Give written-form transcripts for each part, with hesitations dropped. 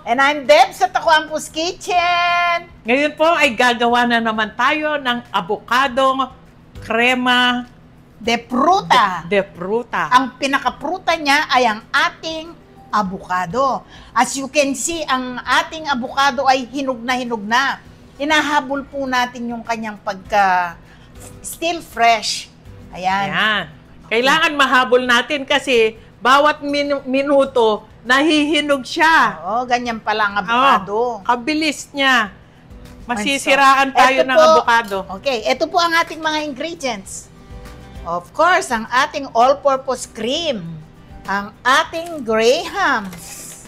And I'm Deb sa Takuampus Kitchen. Ngayon po ay gagawa na naman tayo ng avocado crema De fruta. de fruta. Ang pinakapruta niya ay ang ating avocado. As you can see, ang ating avocado ay hinog na. Hinahabol po natin yung kanyang pagka still fresh. Ayan. Ayan. Kailangan mahabol natin kasi bawat minuto nahihinog siya. Oo, ganyan pala ang avocado. Kabilis niya. Masisiraan tayo Ito ng po, avocado. Okay, ito po ang ating mga ingredients. Of course, ang ating all-purpose cream. Ang ating grahams.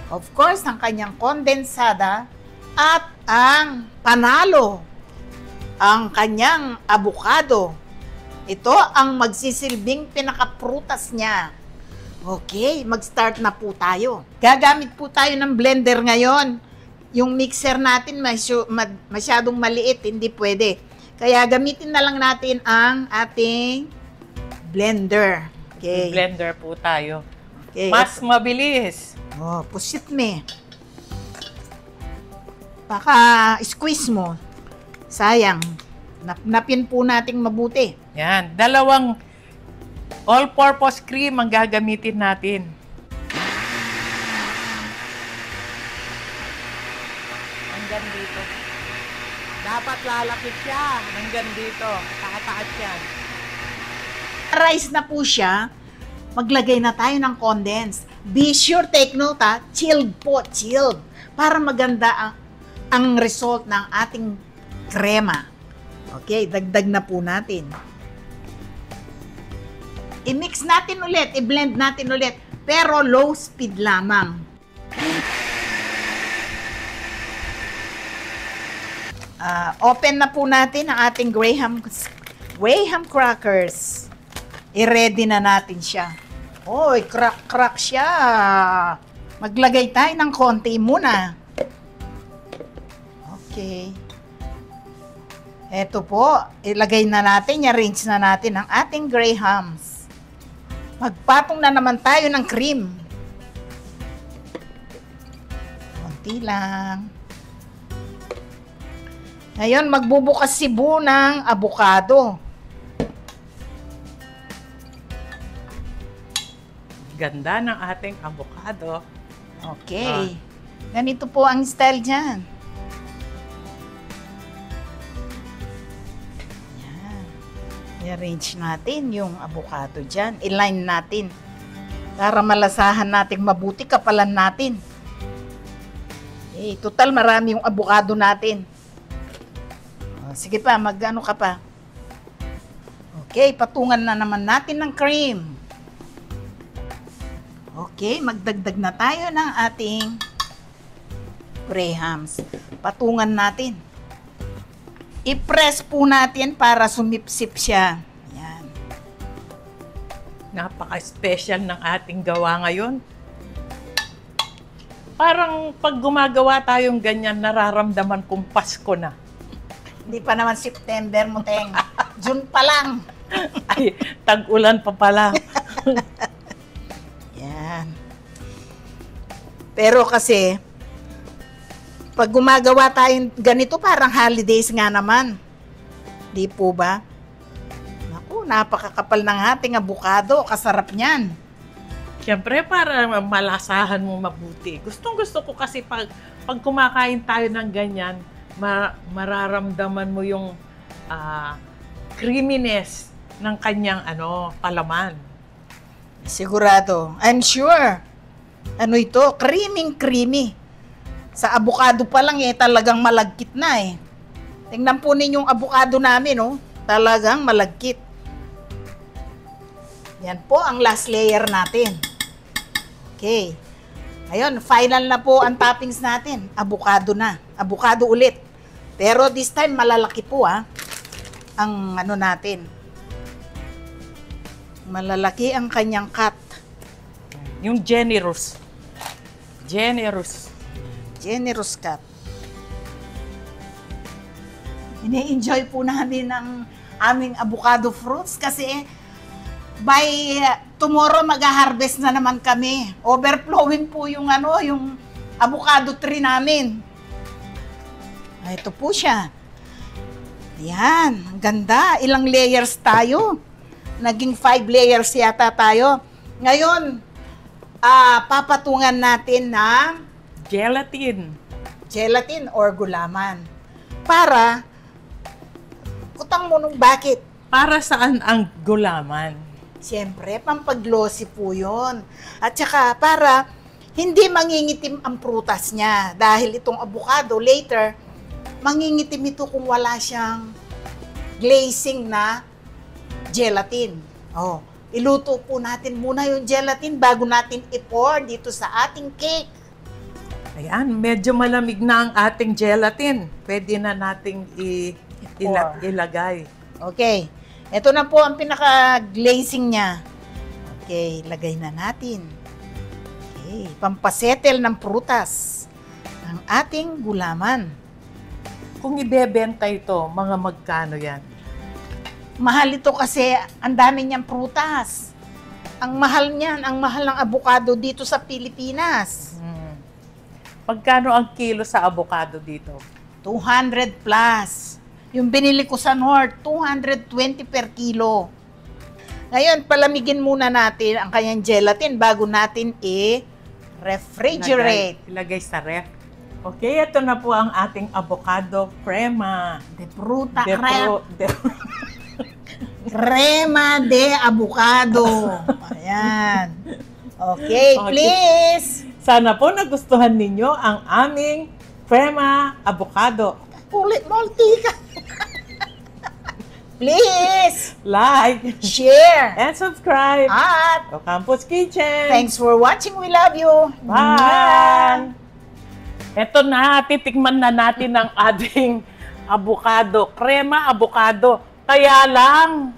Of course, ang kanyang kondensada. At ang panalo. Ang kanyang avocado. Ito ang magsisilbing pinakaprutas niya. Okay, mag-start na po tayo. Gagamit po tayo ng blender ngayon. Yung mixer natin masyadong maliit, hindi pwede. Kaya gamitin na lang natin ang ating blender. Okay. Blender po tayo. Okay. Mas mabilis. Oh, pusit me. Baka squeeze mo. Sayang. Napin po nating mabuti. Yan. Dalawang all-purpose cream ang gagamitin natin. Hanggang dito. Dapat lalaki siya. Hanggang dito. Tataas yan. Rice na po siya. Maglagay na tayo ng condensed. Be sure, take note ha. Chilled po, chilled. Para maganda ang result ng ating krema. Okay, dagdag na po natin. I-mix natin ulit, i-blend natin ulit, pero low speed lamang. Open na po natin ang ating graham crackers. I-ready na natin siya. Oy, crack siya. Maglagay tayo ng konti muna. Okay. Eto po, ilagay na natin, i-arrange na natin ang ating grahams. Magpatong na naman tayo ng cream. Konti lang. Ngayon, magbubukas sibo ng avocado. Ganda ng ating avocado. Okay. Ganito po ang style dyan. I-arrange natin yung avocado dyan. I-line natin. Para malasahan natin mabuti, kapalan natin. Total marami yung avocado natin. Sige pa, mag-ano ka pa. Okay, patungan na naman natin ng cream. Okay, magdagdag na tayo ng ating grahams. Patungan natin. I-press po natin para sumipsip siya. Yan. Napaka-special ng ating gawa ngayon. Parang pag gumagawa tayong ganyan, nararamdaman kong Pasko na. Hindi pa naman September, Muteng. June pa lang. Ay, tag-ulan pa pala. Yan. Pero kasi, pag gumagawa tayong ganito, parang holidays nga naman. Di po ba? Naku, napakakapal ng ating avocado. Kasarap niyan. Siyempre, para malasahan mo mabuti. Gustong-gusto ko kasi pag kumakain tayo ng ganyan, mararamdaman mo yung creaminess ng kanyang palaman. Sigurado. I'm sure. Ano ito? Creamy. Sa avocado pa lang talagang malagkit na eh. Tingnan po ninyong avocado namin, talagang malagkit. Yan po ang last layer natin. Okay. Ayun, final na po ang toppings natin. Avocado na. Avocado ulit. Pero this time malalaki po ang natin. Malalaki ang kanyang cut. Yung generous cut. Ini-enjoy po namin ang aming avocado fruits kasi by tomorrow mag-harvest na naman kami. Overflowing po yung avocado tree namin. Ito po siya. Yan, ang ganda. Ilang layers tayo? Naging 5 layers yata tayo. Ngayon, papatungan natin ng gelatin or gulaman. Para, kutang mo nung bakit? Para saan ang gulaman? Siyempre, pampaglossy po yun. At saka, para hindi mangingitim ang prutas niya. Dahil itong avocado, later, mangingitim ito kung wala siyang glazing na gelatin. Oh, iluto po natin muna yung gelatin bago natin i-pour dito sa ating cake. Ayan, medyo malamig na ang ating gelatin. Pwede na nating ilagay. Okay, ito na po ang pinaka-glazing niya. Okay, lagay na natin. Okay, pampasettle ng prutas ang ating gulaman. Kung ibebenta ito, mga magkano yan? Mahal ito kasi ang dami niyang prutas. Ang mahal niyan, ang mahal ng avocado dito sa Pilipinas. Magkano ang kilo sa avocado dito? 200 plus. Yung binili ko sa North, 220 per kilo. Ngayon, palamigin muna natin ang kanyang gelatin bago natin i-refrigerate. Ilagay sa ref. Okay, ito na po ang ating avocado crema. De fruta, De crema. pro- Crema de avocado. Ayan. Okay, please. Sana po nagustuhan ninyo ang aming crema avocado. Ulit, multi ka. Please. Like, Share. and subscribe At to Campus Kitchen. thanks for watching. We love you. Bye! Ito na, titikman na natin ang ating avocado. Crema avocado. Kaya lang,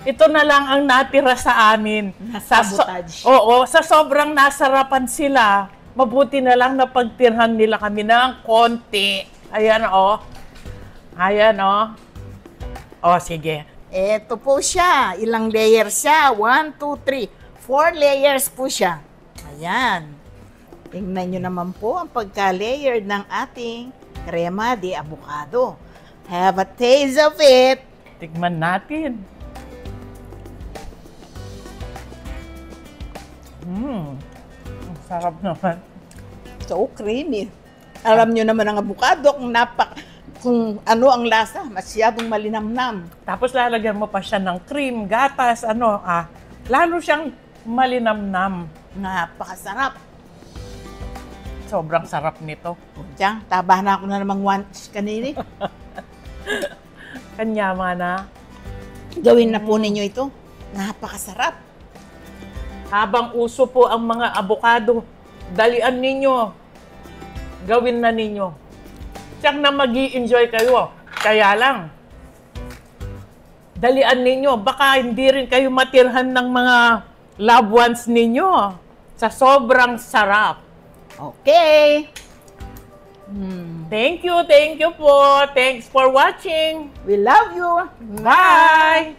ito na lang ang natira sa amin. Nasabotage. Oo, sa sobrang nasarapan sila, mabuti na lang na pagtirhan nila kami ng konti. Ayan o. Ayan o. O, sige. Ito po siya. Ilang layers siya? 1, 2, 3. 4 layers po siya. Ayan. Tingnan nyo naman po ang pagka-layered ng ating crema de avocado. Have a taste of it. Tikman natin. Ang sarap naman. So creamy. Alam nyo naman ang avocado kung ano ang lasa, masyadong malinamnam. Tapos lalagyan mo pa siya ng cream, gatas, lalo siyang malinamnam. Napakasarap. Sobrang sarap nito. Diyan, tabahan na ako na namang once kanini. Kanya mana. Gawin na po ninyo ito. Napakasarap. Habang uso po ang mga avocado, dalian ninyo. Gawin na ninyo. Tiyak na mag-i-enjoy kayo. Kaya lang, dalian ninyo. Baka hindi rin kayo matirhan ng mga loved ones ninyo. Sa sobrang sarap. Okay. Thank you po. Thanks for watching. We love you. Bye!